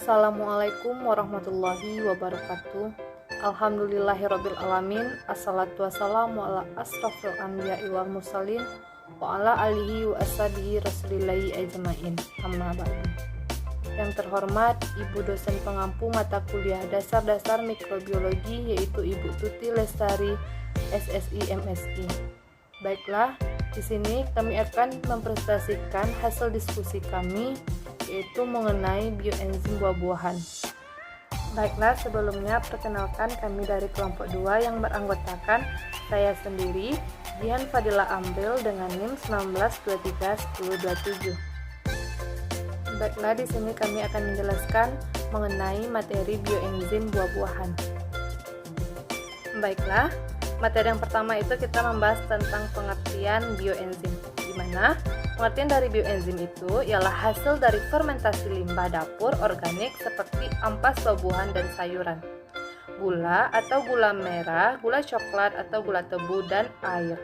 Assalamualaikum warahmatullahi wabarakatuh. Alhamdulillahirabbil alamin. Assalatu wassalamu ala asrofil anbiya'i wal mursalin wa ala alihi wa ashabihi rasulillahi ajmain. Amma ba'du. Yang terhormat Ibu dosen pengampu mata kuliah dasar-dasar mikrobiologi, yaitu Ibu Tuti Lestari, SSI MSI. Baiklah, di sini kami akan mempresentasikan hasil diskusi kami, yaitu mengenai bioenzim buah-buahan. Baiklah, sebelumnya perkenalkan kami dari kelompok 2 yang beranggotakan saya sendiri, Jihan Fadila Amril dengan NIM 19231027. Baiklah, di sini kami akan menjelaskan mengenai materi bioenzim buah-buahan. Baiklah, materi yang pertama itu kita membahas tentang pengertian bioenzim, di mana pengertian dari bioenzim itu ialah hasil dari fermentasi limbah dapur organik seperti ampas buah-buahan dan sayuran, gula atau gula merah, gula coklat atau gula tebu, dan air.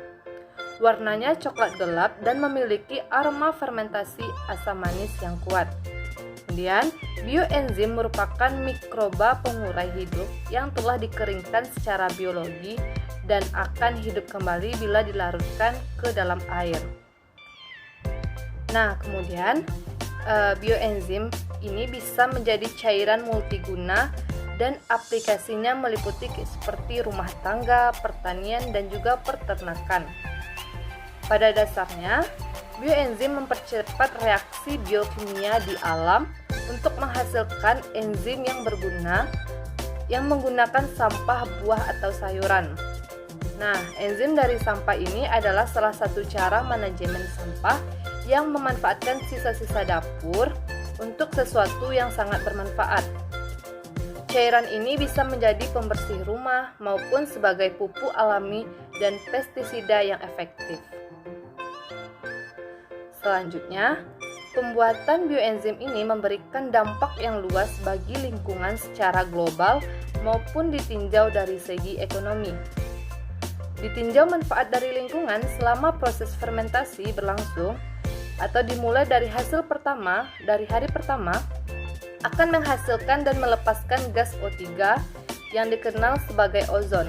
Warnanya coklat gelap dan memiliki aroma fermentasi asam manis yang kuat. Kemudian, bioenzim merupakan mikroba pengurai hidup yang telah dikeringkan secara biologi dan akan hidup kembali bila dilarutkan ke dalam air. Nah, kemudian bioenzim ini bisa menjadi cairan multiguna dan aplikasinya meliputi seperti rumah tangga, pertanian, dan juga peternakan. Pada dasarnya, bioenzim mempercepat reaksi biokimia di alam untuk menghasilkan enzim yang berguna yang menggunakan sampah buah atau sayuran. Nah, enzim dari sampah ini adalah salah satu cara manajemen sampah yang memanfaatkan sisa-sisa dapur untuk sesuatu yang sangat bermanfaat. Cairan ini bisa menjadi pembersih rumah maupun sebagai pupuk alami dan pestisida yang efektif. Selanjutnya, pembuatan bioenzim ini memberikan dampak yang luas bagi lingkungan secara global maupun ditinjau dari segi ekonomi. Ditinjau manfaat dari lingkungan selama proses fermentasi berlangsung atau dimulai dari hari pertama akan menghasilkan dan melepaskan gas O3 yang dikenal sebagai ozon.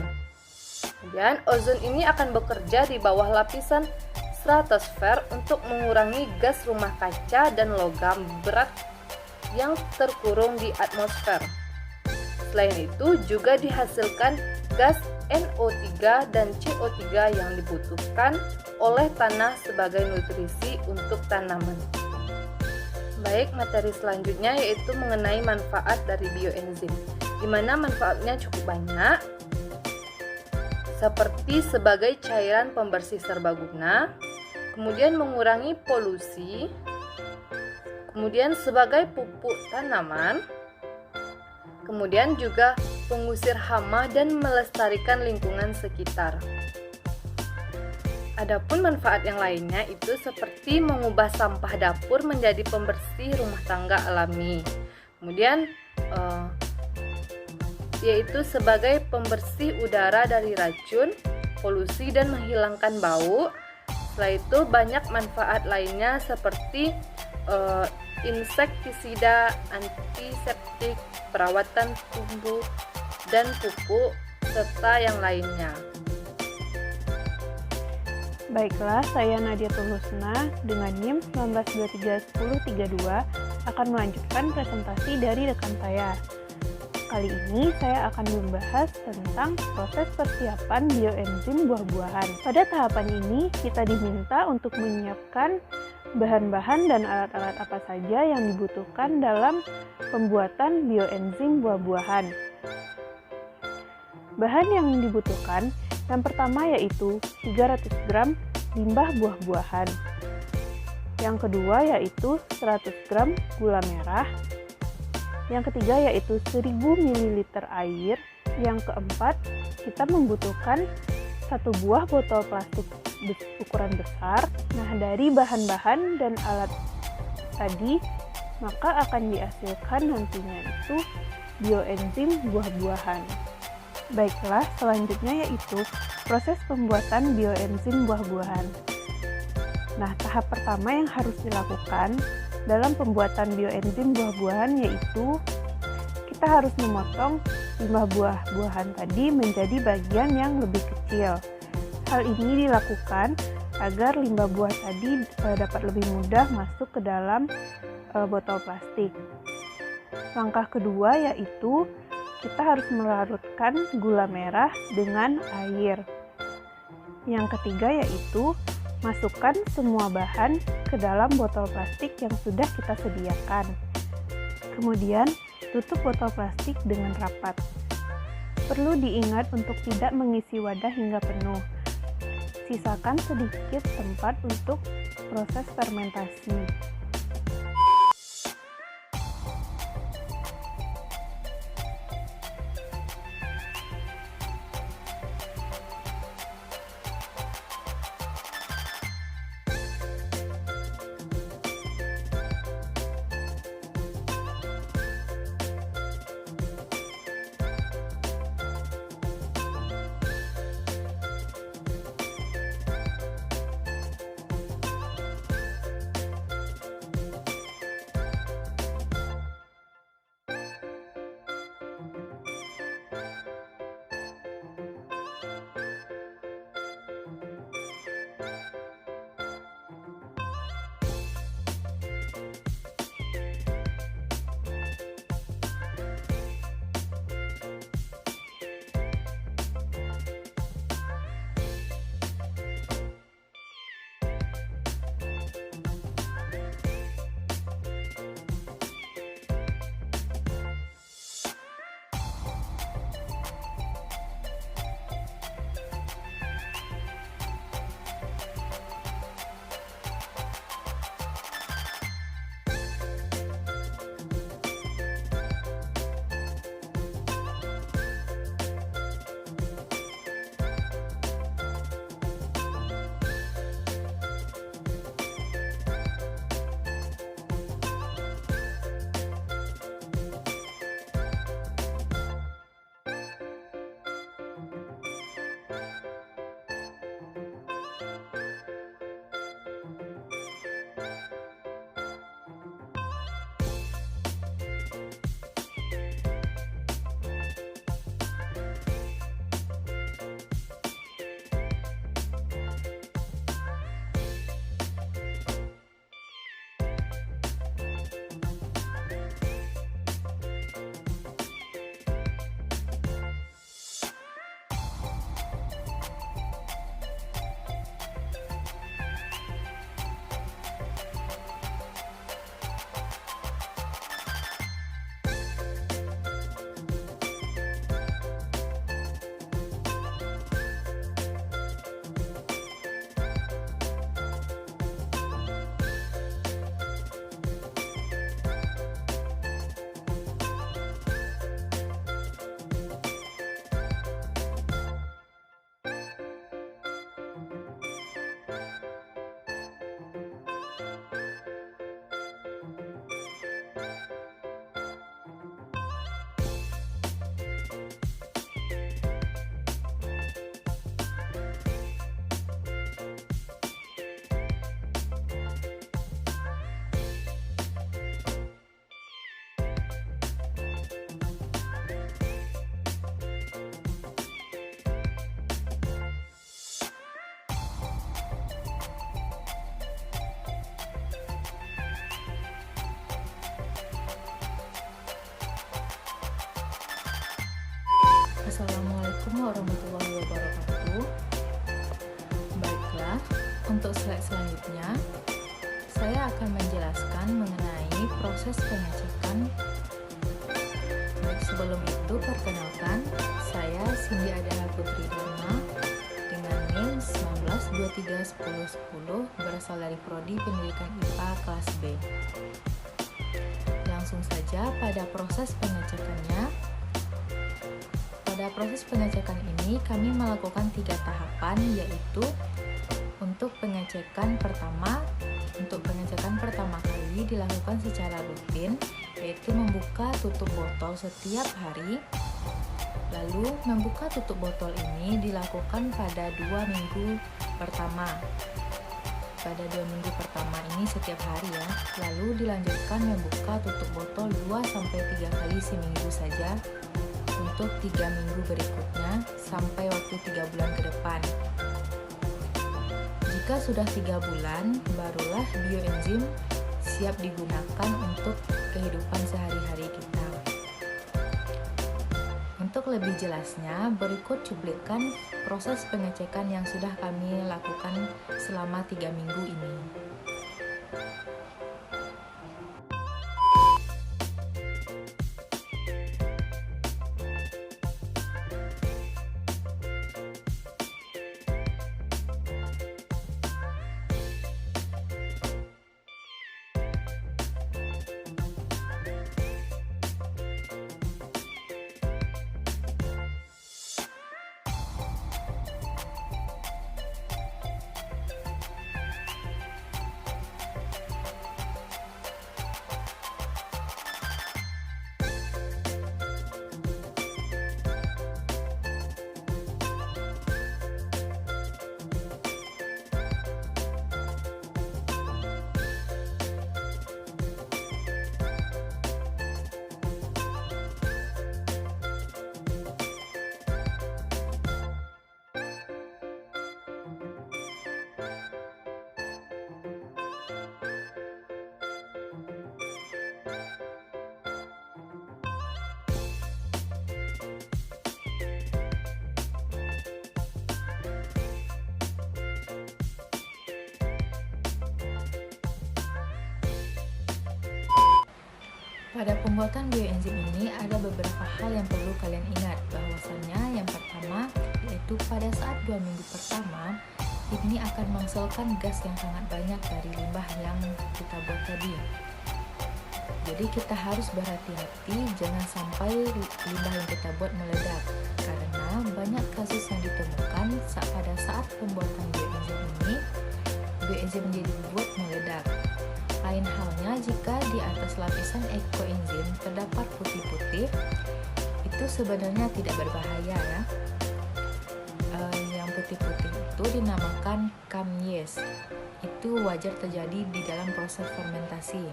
Kemudian ozon ini akan bekerja di bawah lapisan stratosfer untuk mengurangi gas rumah kaca dan logam berat yang terkurung di atmosfer. Selain itu juga dihasilkan gas NO3 dan CO3 yang dibutuhkan oleh tanah sebagai nutrisi untuk tanaman. Baik, materi selanjutnya yaitu mengenai manfaat dari bioenzim, di mana manfaatnya cukup banyak, seperti sebagai cairan pembersih serbaguna, kemudian mengurangi polusi, kemudian sebagai pupuk tanaman, kemudian juga pengusir hama dan melestarikan lingkungan sekitar. Adapun manfaat yang lainnya itu seperti mengubah sampah dapur menjadi pembersih rumah tangga alami. Kemudian yaitu sebagai pembersih udara dari racun, polusi, dan menghilangkan bau. Setelah itu banyak manfaat lainnya seperti insektisida, antiseptik, perawatan tumbuh dan pupuk, serta yang lainnya. Baiklah, saya Nadia Tulusna dengan NIM 19231032 akan melanjutkan presentasi dari rekan saya. Kali ini saya akan membahas tentang proses persiapan bioenzim buah-buahan. Pada tahapan ini, kita diminta untuk menyiapkan bahan-bahan dan alat-alat apa saja yang dibutuhkan dalam pembuatan bioenzim buah-buahan. Bahan yang dibutuhkan yang pertama yaitu 300 gram limbah buah-buahan. Yang kedua yaitu 100 gram gula merah. Yang ketiga yaitu 1000 ml air. Yang keempat, kita membutuhkan 1 buah botol plastik ukuran besar. Nah, dari bahan-bahan dan alat tadi, maka akan dihasilkan nantinya itu bioenzim buah-buahan. Baiklah, selanjutnya yaitu proses pembuatan bioenzim buah-buahan. Nah, tahap pertama yang harus dilakukan dalam pembuatan bioenzim buah-buahan yaitu kita harus memotong limbah buah-buahan tadi menjadi bagian yang lebih kecil. Hal ini dilakukan agar limbah buah tadi dapat lebih mudah masuk ke dalam botol plastik. Langkah kedua yaitu kita harus melarutkan gula merah dengan air. Yang ketiga yaitu masukkan semua bahan ke dalam botol plastik yang sudah kita sediakan. Kemudian tutup botol plastik dengan rapat. Perlu diingat untuk tidak mengisi wadah hingga penuh. Sisakan sedikit tempat untuk proses fermentasi. Assalamualaikum warahmatullahi wabarakatuh. Baiklah, untuk slide selanjutnya saya akan menjelaskan mengenai proses pengecekan. Baik, sebelum itu perkenalkan, saya Cindy Adaha Putri Dharma dengan NIM 19231010 berasal dari Prodi Pendidikan IPA kelas B. Langsung saja pada proses pengecekannya. Pada proses pengecekan ini kami melakukan 3 tahapan, yaitu untuk pengecekan pertama kali dilakukan secara rutin, yaitu membuka tutup botol setiap hari. Lalu membuka tutup botol ini dilakukan pada 2 minggu pertama. pada 2 minggu pertama ini setiap hari ya. Lalu dilanjutkan membuka tutup botol 2-3 kali seminggu saja untuk 3 minggu berikutnya sampai waktu 3 bulan ke depan. Jika sudah 3 bulan, barulah bioenzim siap digunakan untuk kehidupan sehari-hari kita. Untuk lebih jelasnya, berikut cuplikan proses pengecekan yang sudah kami lakukan selama 3 minggu ini. Pada pembuatan bioenzim ini ada beberapa hal yang perlu kalian ingat, bahwasannya yang pertama yaitu pada saat 2 minggu pertama ini akan menghasilkan gas yang sangat banyak dari limbah yang kita buat tadi. Jadi kita harus berhati-hati jangan sampai limbah yang kita buat meledak, karena banyak kasus yang ditemukan pada saat pembuatan bioenzim ini bioenzim yang dibuat meledak. Lain halnya jika di atas lapisan ekoenzim terdapat putih-putih, itu sebenarnya tidak berbahaya ya. Yang putih-putih itu dinamakan kamyes. Itu wajar terjadi di dalam proses fermentasi.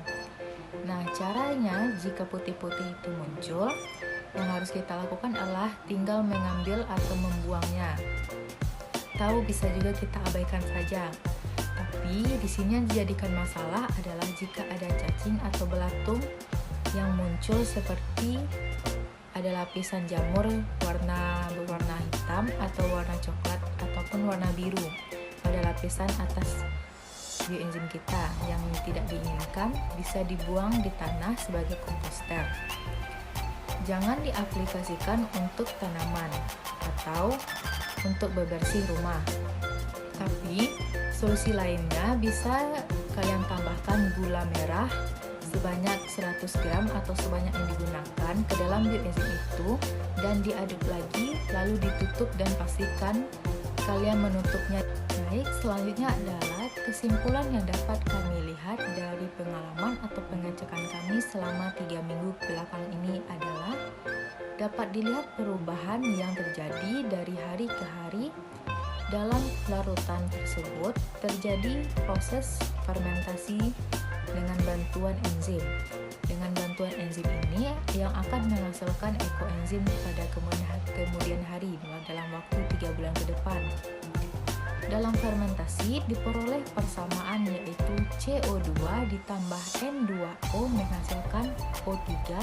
Nah, caranya jika putih-putih itu muncul, yang harus kita lakukan adalah tinggal mengambil atau membuangnya. Tahu bisa juga kita abaikan saja. Tapi di sini yang dijadikan masalah adalah jika ada cacing atau belatung yang muncul seperti ada lapisan jamur berwarna hitam atau warna coklat ataupun warna biru pada lapisan atas bioenzim kita yang tidak diinginkan, bisa dibuang di tanah sebagai komposter. Jangan diaplikasikan untuk tanaman atau untuk bebersih rumah. Tapi solusi lainnya bisa kalian tambahkan gula merah sebanyak 100 gram atau sebanyak yang digunakan ke dalam bioenzim itu dan diaduk lagi, lalu ditutup dan pastikan kalian menutupnya. Baik, selanjutnya adalah kesimpulan yang dapat kami lihat dari pengalaman atau pengecekan kami selama 3 minggu belakang ini adalah dapat dilihat perubahan yang terjadi dari hari ke hari. Dalam larutan tersebut terjadi proses fermentasi dengan bantuan enzim. Dengan bantuan enzim ini yang akan menghasilkan ekoenzim pada kemudian hari dalam waktu 3 bulan ke depan. Dalam fermentasi diperoleh persamaan yaitu CO2 ditambah N2O menghasilkan O3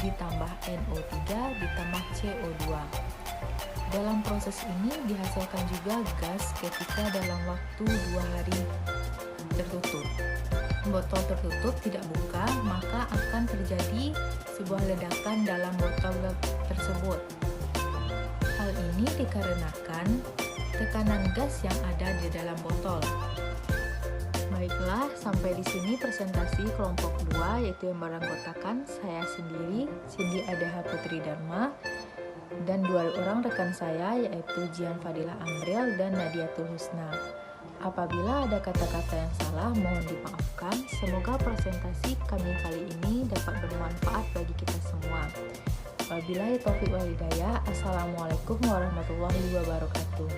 ditambah NO3 ditambah CO2. Dalam proses ini dihasilkan juga gas ketika dalam waktu 2 hari tertutup. Botol tertutup tidak buka, maka akan terjadi sebuah ledakan dalam botol tersebut. Hal ini dikarenakan tekanan gas yang ada di dalam botol. Baiklah, sampai di sini presentasi kelompok 2 yaitu yang beranggotakan saya sendiri, Cindy Adaha Putri Dharma, dan 2 orang rekan saya yaitu Jian Fadilah Amril dan Nadiatul Husna. Apabila ada kata-kata yang salah mohon dimaafkan. Semoga presentasi kami kali ini dapat bermanfaat bagi kita semua. Wabillahi taufiq wal hidayah. Assalamualaikum warahmatullahi wabarakatuh.